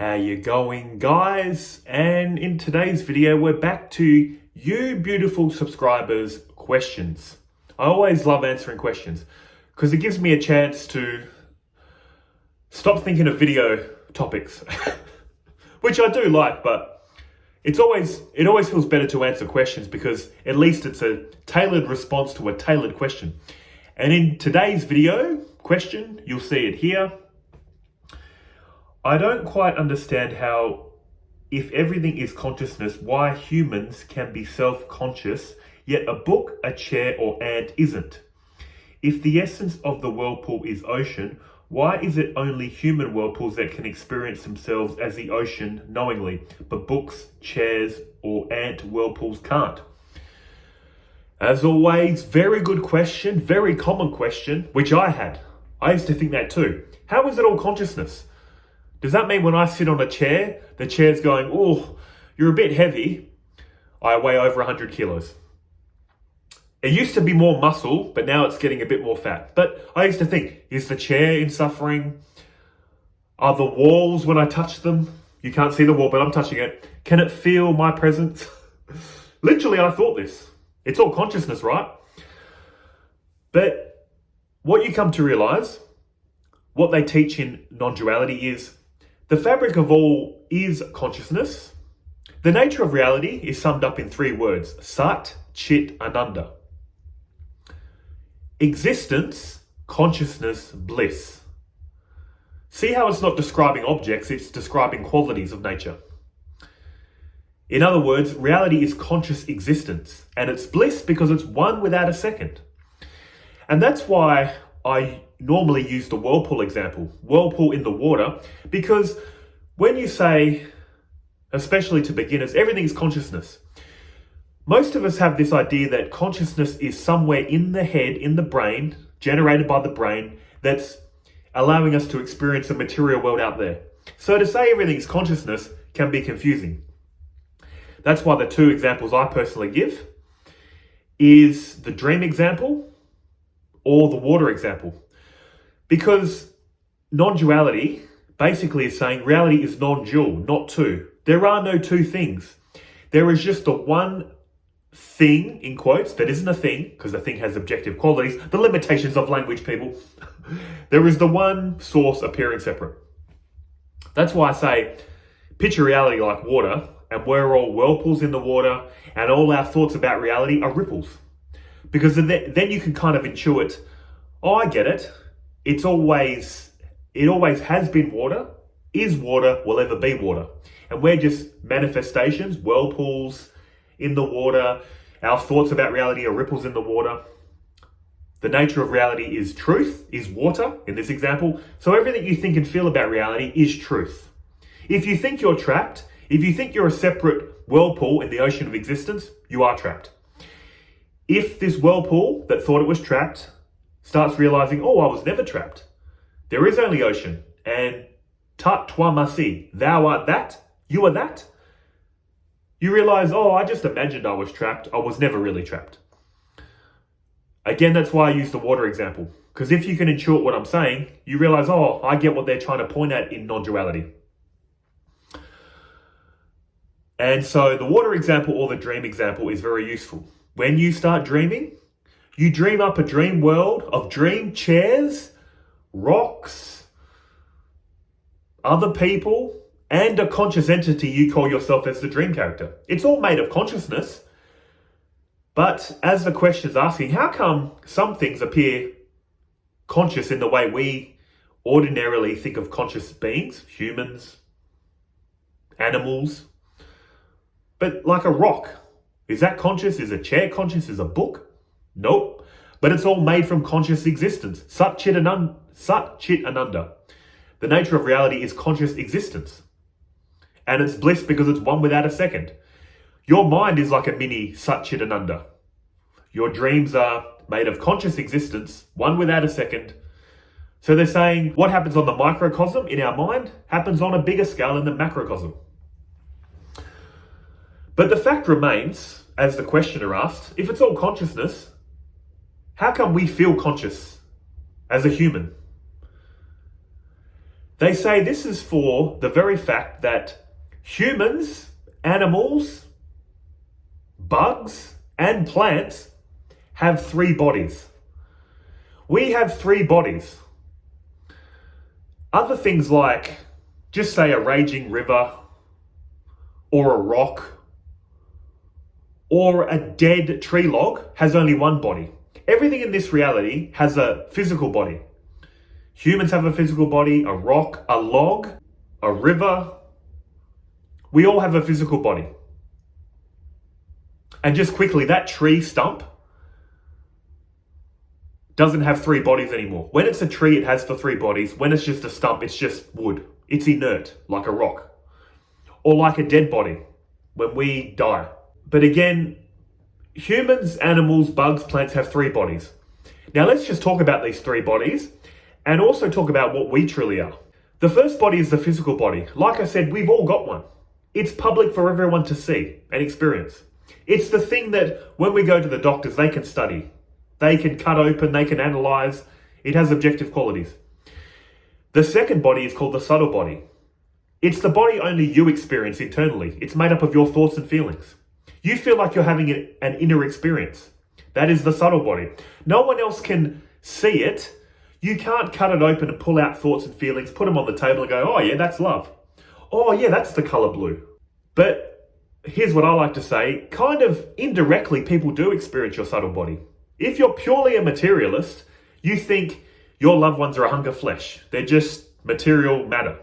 How you going, guys? And in today's video, we're back to you beautiful subscribers' questions. I always love answering questions because it gives me a chance to stop thinking of video topics, which I do like, but it always feels better to answer questions because at least it's a tailored response to a tailored question. And in today's video question, you'll see it here. I don't quite understand how, if everything is consciousness, why humans can be self-conscious, yet a book, a chair, or ant isn't. If the essence of the whirlpool is ocean, why is it only human whirlpools that can experience themselves as the ocean knowingly, but books, chairs, or ant whirlpools can't? As always, very good question, very common question, which I had. I used to think that too. How is it all consciousness? Does that mean when I sit on a chair, the chair's going, oh, you're a bit heavy. I weigh over 100 kilos. It used to be more muscle, but now it's getting a bit more fat. But I used to think, is the chair in suffering? Are the walls, when I touch them, you can't see the wall, but I'm touching it. Can it feel my presence? Literally, I thought this. It's all consciousness, right? But what you come to realize, what they teach in non-duality is, the fabric of all is consciousness. The nature of reality is summed up in 3 words: Sat, Chit, Ananda. Existence, consciousness, bliss. See how it's not describing objects, it's describing qualities of nature. In other words, reality is conscious existence, and it's bliss because it's one without a second. And that's why I normally use the whirlpool example, whirlpool in the water, because when you say, especially to beginners, everything is consciousness. Most of us have this idea that consciousness is somewhere in the head, in the brain, generated by the brain, that's allowing us to experience the material world out there. So to say everything is consciousness can be confusing. That's why the 2 examples I personally give is the dream example or the water example. Because non-duality basically is saying reality is non-dual, not 2. There are no 2 things. There is just the one thing, in quotes, that isn't a thing, because the thing has objective qualities, the limitations of language, people. There is the one source appearing separate. That's why I say, picture reality like water, and we're all whirlpools in the water, and all our thoughts about reality are ripples. Because then you can kind of intuit, oh, I get it. It always has been water, is water, will ever be water. And we're just manifestations, whirlpools in the water. Our thoughts about reality are ripples in the water. The nature of reality is truth, is water in this example. So everything you think and feel about reality is truth. If you think you're trapped, if you think you're a separate whirlpool in the ocean of existence, you are trapped. If this whirlpool that thought it was trapped starts realizing, oh, I was never trapped. There is only ocean. And tat toi masi, thou art that, you are that. You realize, oh, I just imagined I was trapped. I was never really trapped. Again, that's why I use the water example. Because if you can intuit what I'm saying, you realize, oh, I get what they're trying to point at in non-duality. And so the water example or the dream example is very useful. When you start dreaming, you dream up a dream world of dream chairs, rocks, other people, and a conscious entity you call yourself as the dream character. It's all made of consciousness. But as the question is asking, how come some things appear conscious in the way we ordinarily think of conscious beings, humans, animals? But like a rock, is that conscious? Is a chair conscious? Is a book? Nope. But it's all made from conscious existence. Sat, Chit, Ananda. The nature of reality is conscious existence. And it's bliss because it's one without a second. Your mind is like a mini Sat, Chit, Ananda. Your dreams are made of conscious existence, one without a second. So they're saying what happens on the microcosm in our mind happens on a bigger scale in the macrocosm. But the fact remains, as the questioner asked, if it's all consciousness, how come we feel conscious as a human? They say this is for the very fact that humans, animals, bugs, and plants have 3 bodies. We have 3 bodies. Other things like, just say a raging river, or a rock, or a dead tree log has only 1 body. Everything in this reality has a physical body. Humans have a physical body, a rock, a log, a river. We all have a physical body. And just quickly, that tree stump doesn't have 3 bodies anymore. When it's a tree, it has the 3 bodies. When it's just a stump, it's just wood. It's inert, like a rock. Or like a dead body, when we die. But again, humans, animals, bugs, plants have 3 bodies. Now let's just talk about these 3 bodies and also talk about what we truly are. The first body is the physical body. Like I said, we've all got one. It's public for everyone to see and experience. It's the thing that when we go to the doctors, they can study. They can cut open, they can analyze. It has objective qualities. The second body is called the subtle body. It's the body only you experience internally. It's made up of your thoughts and feelings. You feel like you're having an inner experience. That is the subtle body. No one else can see it. You can't cut it open and pull out thoughts and feelings, put them on the table and go, oh yeah, that's love. Oh yeah, that's the color blue. But here's what I like to say, kind of indirectly people do experience your subtle body. If you're purely a materialist, you think your loved ones are a hunk of flesh. They're just material matter.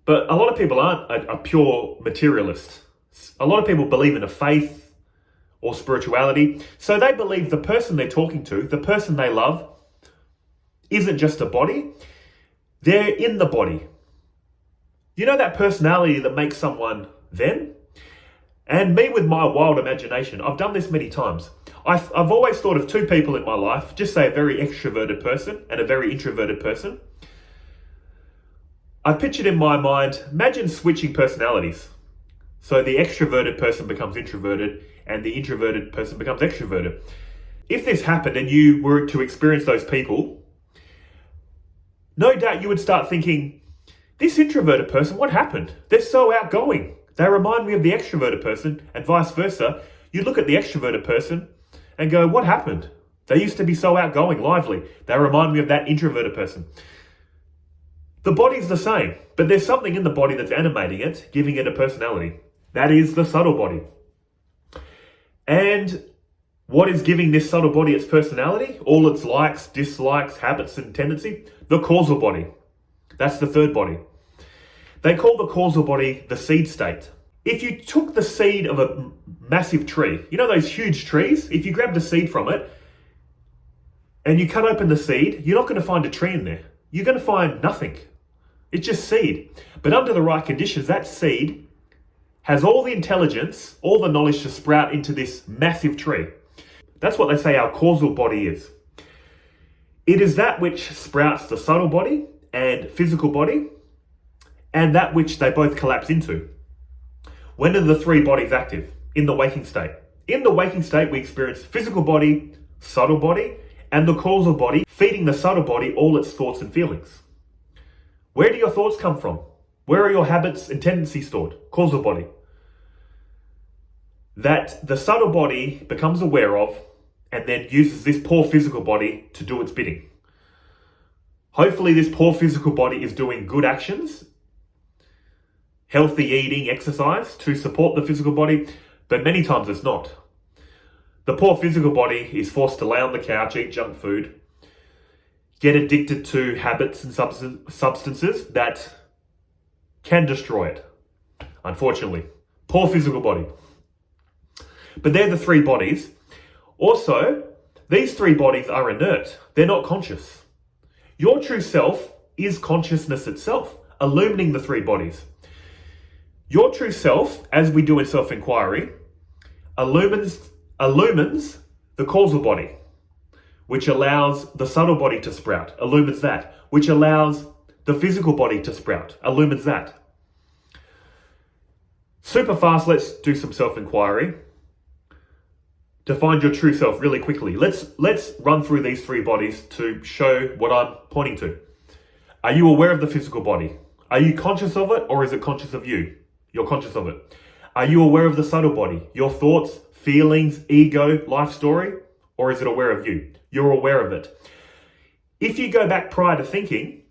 But a lot of people aren't a pure materialist. A lot of people believe in a faith or spirituality. So they believe the person they're talking to, the person they love, isn't just a body. They're in the body. You know that personality that makes someone them? And me with my wild imagination, I've done this many times. I've always thought of 2 people in my life, just say a very extroverted person and a very introverted person. I've pictured in my mind, imagine switching personalities. So the extroverted person becomes introverted and the introverted person becomes extroverted. If this happened and you were to experience those people, no doubt you would start thinking, this introverted person, what happened? They're so outgoing. They remind me of the extroverted person, and vice versa. You look at the extroverted person and go, what happened? They used to be so outgoing, lively. They remind me of that introverted person. The body's the same, but there's something in the body that's animating it, giving it a personality. That is the subtle body. And what is giving this subtle body its personality? All its likes, dislikes, habits, and tendency? The causal body. That's the third body. They call the causal body the seed state. If you took the seed of a massive tree, you know those huge trees? If you grab the seed from it and you cut open the seed, you're not going to find a tree in there. You're going to find nothing. It's just seed. But under the right conditions, that seed has all the intelligence, all the knowledge to sprout into this massive tree. That's what they say our causal body is. It is that which sprouts the subtle body and physical body, and that which they both collapse into. When are the 3 bodies active? In the waking state. In the waking state, we experience physical body, subtle body, and the causal body, feeding the subtle body all its thoughts and feelings. Where do your thoughts come from? Where are your habits and tendencies stored? Causal body. That the subtle body becomes aware of and then uses this poor physical body to do its bidding. Hopefully this poor physical body is doing good actions, healthy eating, exercise to support the physical body, but many times it's not. The poor physical body is forced to lay on the couch, eat junk food, get addicted to habits and substances that can destroy it, unfortunately. Poor physical body. But they're the 3 bodies. Also, these 3 bodies are inert. They're not conscious. Your true self is consciousness itself, illumining the 3 bodies. Your true self, as we do in self-inquiry, illumines the causal body, which allows the subtle body to sprout, illumines that, which allows the physical body to sprout, illumines that. Super fast, let's do some self-inquiry to find your true self really quickly. Let's run through these 3 bodies to show what I'm pointing to. Are you aware of the physical body? Are you conscious of it, or is it conscious of you? You're conscious of it. Are you aware of the subtle body? Your thoughts, feelings, ego, life story? Or is it aware of you? You're aware of it. If you go back prior to thinking,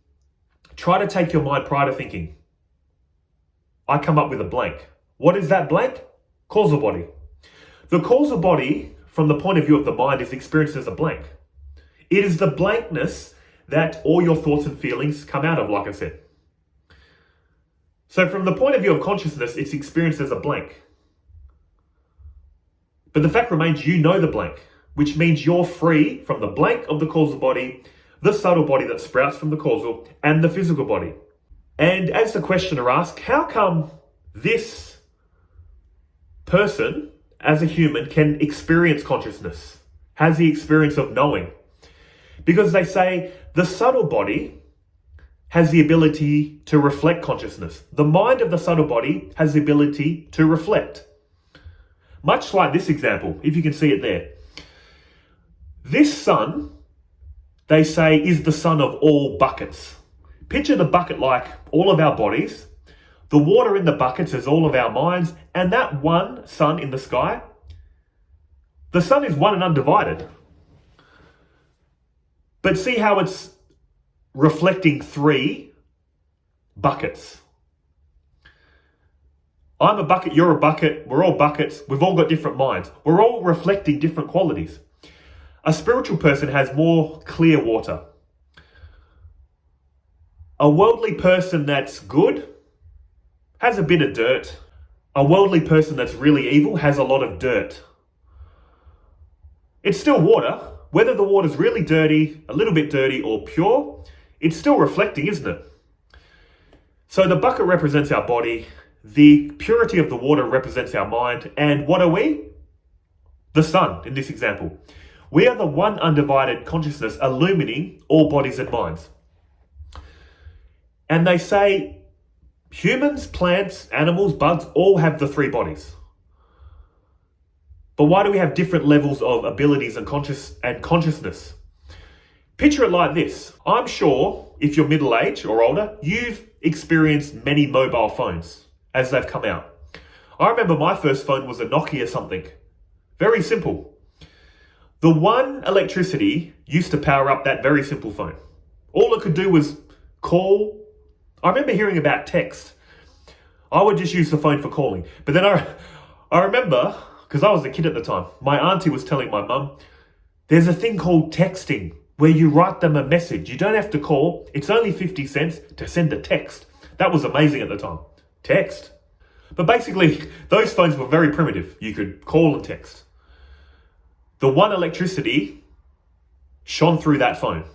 try to take your mind prior to thinking. I come up with a blank. What is that blank? Causal body. The causal body, from the point of view of the mind, is experienced as a blank. It is the blankness that all your thoughts and feelings come out of, like I said. So from the point of view of consciousness, it's experienced as a blank. But the fact remains, you know the blank, which means you're free from the blank of the causal body, the subtle body that sprouts from the causal, and the physical body. And as the questioner asked, how come this person, as a human, can experience consciousness, has the experience of knowing? Because they say the subtle body has the ability to reflect consciousness. The mind of the subtle body has the ability to reflect. Much like this example, if you can see it there. This sun, they say, is the sun of all buckets. Picture the bucket like all of our bodies. The water in the buckets is all of our minds, and that one sun in the sky, the sun is one and undivided. But see how it's reflecting three buckets. I'm a bucket, you're a bucket, we're all buckets, we've all got different minds. We're all reflecting different qualities. A spiritual person has more clear water. A worldly person that's good has a bit of dirt. A worldly person that's really evil has a lot of dirt. It's still water. Whether the water's really dirty, a little bit dirty, or pure, it's still reflecting, isn't it? So the bucket represents our body, the purity of the water represents our mind, and what are we? The sun, in this example. We are the one undivided consciousness illumining all bodies and minds. And they say humans, plants, animals, bugs all have the three bodies. But why do we have different levels of abilities and consciousness? Picture it like this. I'm sure if you're middle-aged or older, you've experienced many mobile phones as they've come out. I remember my first phone was a Nokia something. Very simple. The one electricity used to power up that very simple phone. All it could do was call. I remember hearing about text. I would just use the phone for calling. But then I remember, because I was a kid at the time, my auntie was telling my mum, there's a thing called texting where you write them a message. You don't have to call. It's only 50 cents to send a text. That was amazing at the time. Text. But basically, those phones were very primitive. You could call and text. The one electricity shone through that phone.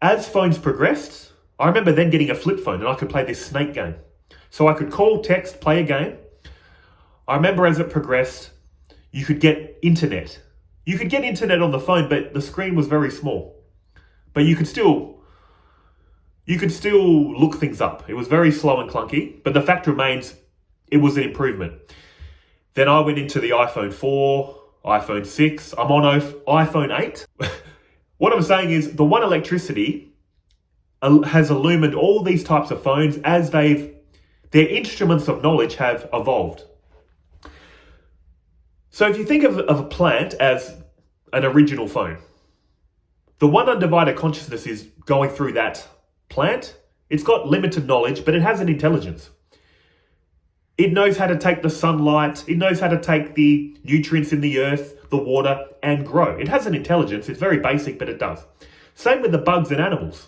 As phones progressed, I remember then getting a flip phone and I could play this snake game. So I could call, text, play a game. I remember as it progressed, you could get internet. You could get internet on the phone, but the screen was very small. But you could still look things up. It was very slow and clunky, but the fact remains, it was an improvement. Then I went into the iPhone 4, iPhone 6. I'm on iPhone 8. What I'm saying is the one electricity has illumined all these types of phones as their instruments of knowledge have evolved. So if you think of a plant as an original phone, the one undivided consciousness is going through that plant. It's got limited knowledge, but it has an intelligence. It knows how to take the sunlight. It knows how to take the nutrients in the earth, the water, and grow. It has an intelligence. It's very basic, but it does. Same with the bugs and animals.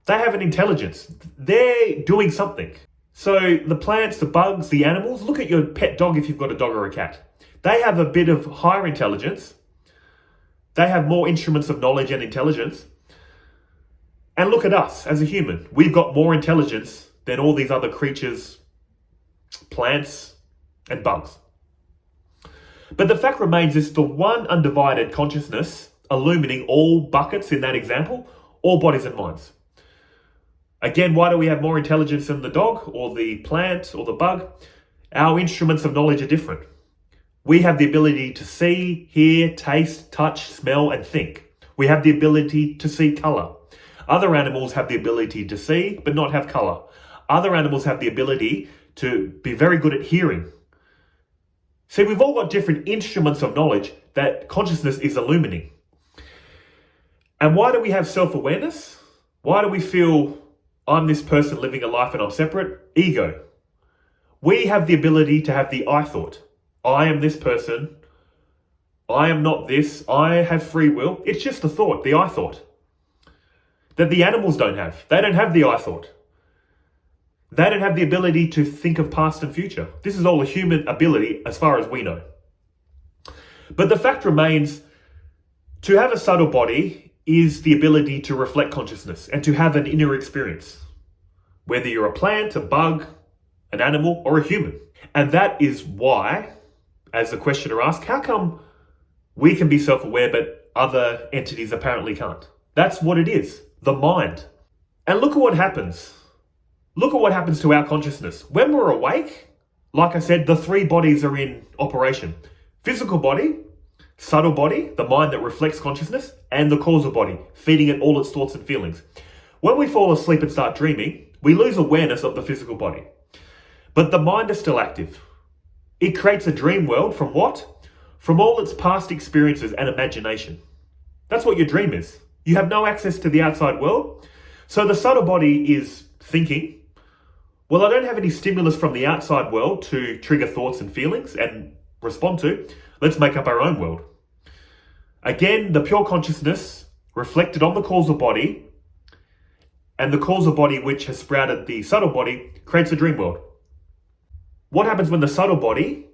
They have an intelligence. They're doing something. So the plants, the bugs, the animals, look at your pet dog if you've got a dog or a cat. They have a bit of higher intelligence. They have more instruments of knowledge and intelligence. And look at us as a human. We've got more intelligence than all these other creatures, plants, and bugs. But the fact remains is the one undivided consciousness illumining all buckets in that example, all bodies and minds. Again, why do we have more intelligence than the dog or the plant or the bug? Our instruments of knowledge are different. We have the ability to see, hear, taste, touch, smell, and think. We have the ability to see color. Other animals have the ability to see, but not have color. Other animals have the ability to be very good at hearing. See, we've all got different instruments of knowledge that consciousness is illumining. And why do we have self-awareness? Why do we feel I'm this person living a life and I'm separate? Ego. We have the ability to have the I thought. I am this person. I am not this. I have free will. It's just a thought, the I thought, that the animals don't have. They don't have the I thought. They don't have the ability to think of past and future. This is all a human ability as far as we know. But the fact remains, to have a subtle body is the ability to reflect consciousness and to have an inner experience, whether you're a plant, a bug, an animal, or a human. And that is why, as the questioner asked, how come we can be self-aware but other entities apparently can't? That's what it is, the mind. And look at what happens. Look at what happens to our consciousness. When we're awake, like I said, the three bodies are in operation. Physical body, subtle body, the mind that reflects consciousness, and the causal body, feeding it all its thoughts and feelings. When we fall asleep and start dreaming, we lose awareness of the physical body. But the mind is still active. It creates a dream world from what? From all its past experiences and imagination. That's what your dream is. You have no access to the outside world. So the subtle body is thinking, well, I don't have any stimulus from the outside world to trigger thoughts and feelings and respond to. Let's make up our own world. Again, the pure consciousness reflected on the causal body, and the causal body which has sprouted the subtle body creates a dream world. What happens when the subtle body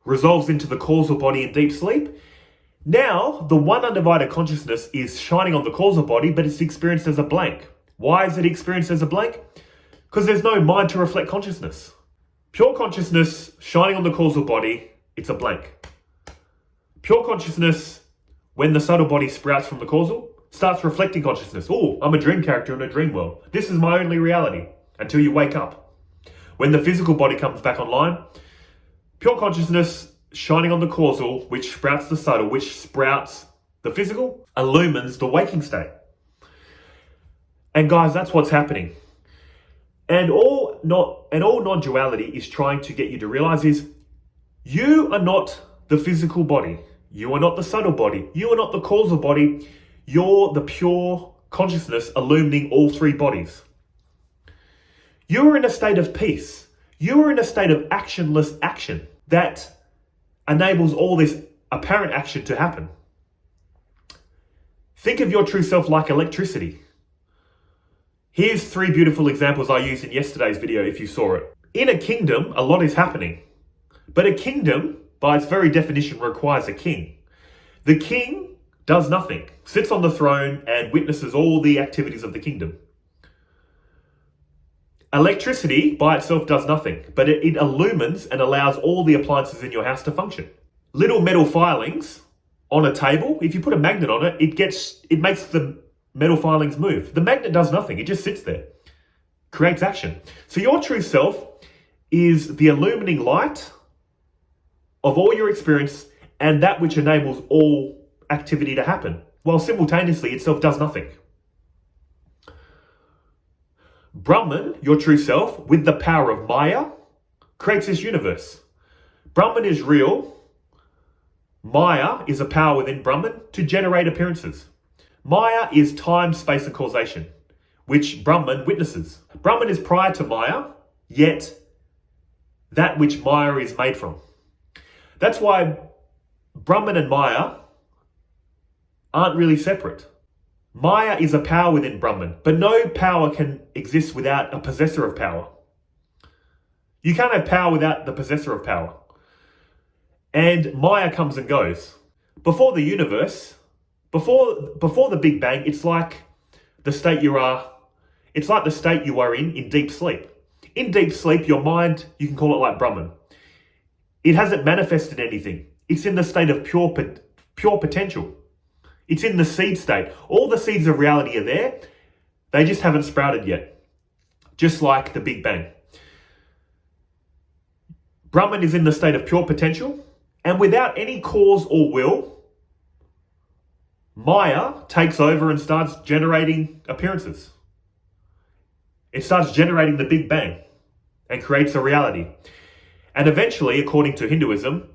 resolves into the causal body in deep sleep? Now, the one undivided consciousness is shining on the causal body, but it's experienced as a blank. Why is it experienced as a blank? Because there's no mind to reflect consciousness. Pure consciousness shining on the causal body, it's a blank. Pure consciousness, when the subtle body sprouts from the causal, starts reflecting consciousness. Oh, I'm a dream character in a dream world. This is my only reality until you wake up. When the physical body comes back online, pure consciousness shining on the causal, which sprouts the subtle, which sprouts the physical, illumines the waking state. And guys, that's what's happening. And all non-duality is trying to get you to realize is you are not the physical body. You are not the subtle body. You are not the causal body. You're the pure consciousness illumining all three bodies. You are in a state of peace. You are in a state of actionless action that enables all this apparent action to happen. Think of your true self like electricity. Here's three beautiful examples I used in yesterday's video if you saw it. In a kingdom, a lot is happening. But a kingdom, by its very definition, requires a king. The king does nothing, sits on the throne and witnesses all the activities of the kingdom. Electricity by itself does nothing, but it illumines and allows all the appliances in your house to function. Little metal filings on a table, if you put a magnet on it, it makes the metal filings move. The magnet does nothing, it just sits there, creates action. So your true self is the illumining light of all your experience and that which enables all activity to happen, while simultaneously itself does nothing. Brahman, your true self, with the power of Maya, creates this universe. Brahman is real. Maya is a power within Brahman to generate appearances. Maya is time, space, and causation, which Brahman witnesses. Brahman is prior to Maya, yet that which Maya is made from. That's why Brahman and Maya aren't really separate. Maya is a power within Brahman, but no power can exist without a possessor of power. You can't have power without the possessor of power. And Maya comes and goes. Before the universe, before the Big Bang, it's like the state you are in deep sleep. In deep sleep, your mind, you can call it like Brahman. It hasn't manifested anything. It's in the state of pure potential. It's in the seed state. All the seeds of reality are there. They just haven't sprouted yet. Just like the Big Bang. Brahman is in the state of pure potential, and without any cause or will, Maya takes over and starts generating appearances. It starts generating the Big Bang and creates a reality. And eventually, according to Hinduism,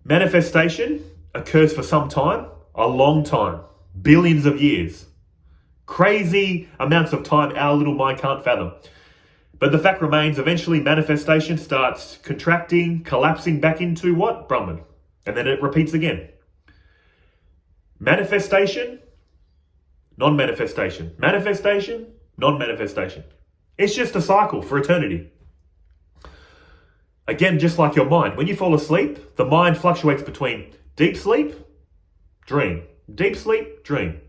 manifestation occurs for some time, a long time, billions of years. Crazy amounts of time our little mind can't fathom. But the fact remains, eventually manifestation starts contracting, collapsing back into what? Brahman. And then it repeats again. Manifestation, non-manifestation. Manifestation, non-manifestation. It's just a cycle for eternity. Again, just like your mind. When you fall asleep, the mind fluctuates between deep sleep, dream. Deep sleep, dream.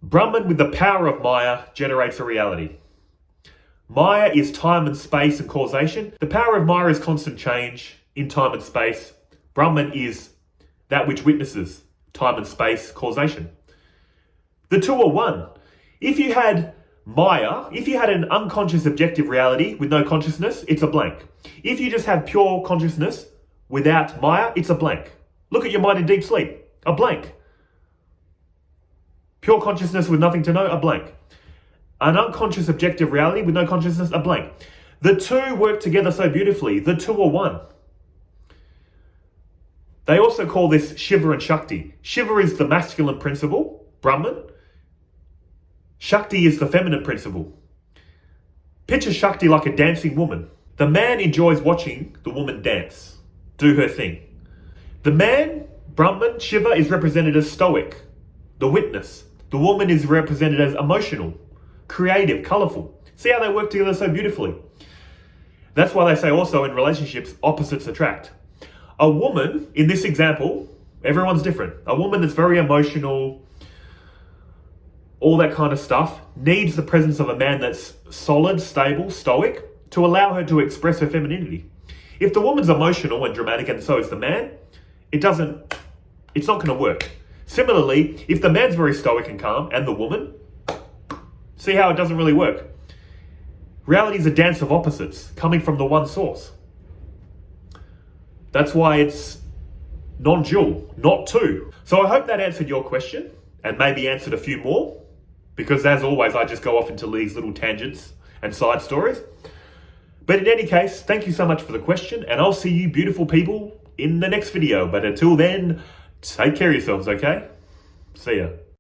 Brahman, with the power of Maya, generates a reality. Maya is time and space and causation. The power of Maya is constant change in time and space. Brahman is that which witnesses time and space causation. The two are one. If you had Maya, if you had an unconscious objective reality with no consciousness, it's a blank. If you just have pure consciousness without Maya, it's a blank. Look at your mind in deep sleep, a blank. Pure consciousness with nothing to know, a blank. An unconscious objective reality with no consciousness, a blank. The two work together so beautifully. The two are one. They also call this Shiva and Shakti. Shiva is the masculine principle, Brahman. Shakti is the feminine principle. Picture Shakti like a dancing woman. The man enjoys watching the woman dance, do her thing. The man, Brahman, Shiva, is represented as stoic, the witness. The woman is represented as emotional, creative, colourful. See how they work together so beautifully? That's why they say also in relationships, opposites attract. A woman, in this example, everyone's different. A woman that's very emotional, all that kind of stuff, needs the presence of a man that's solid, stable, stoic, to allow her to express her femininity. If the woman's emotional and dramatic and so is the man, it's not going to work. Similarly, if the man's very stoic and calm and the woman, see how it doesn't really work. Reality is a dance of opposites coming from the one source. That's why it's non-dual, not two. So I hope that answered your question and maybe answered a few more, because as always, I just go off into these little tangents and side stories. But in any case, thank you so much for the question, and I'll see you beautiful people in the next video. But until then, take care of yourselves, okay? See ya.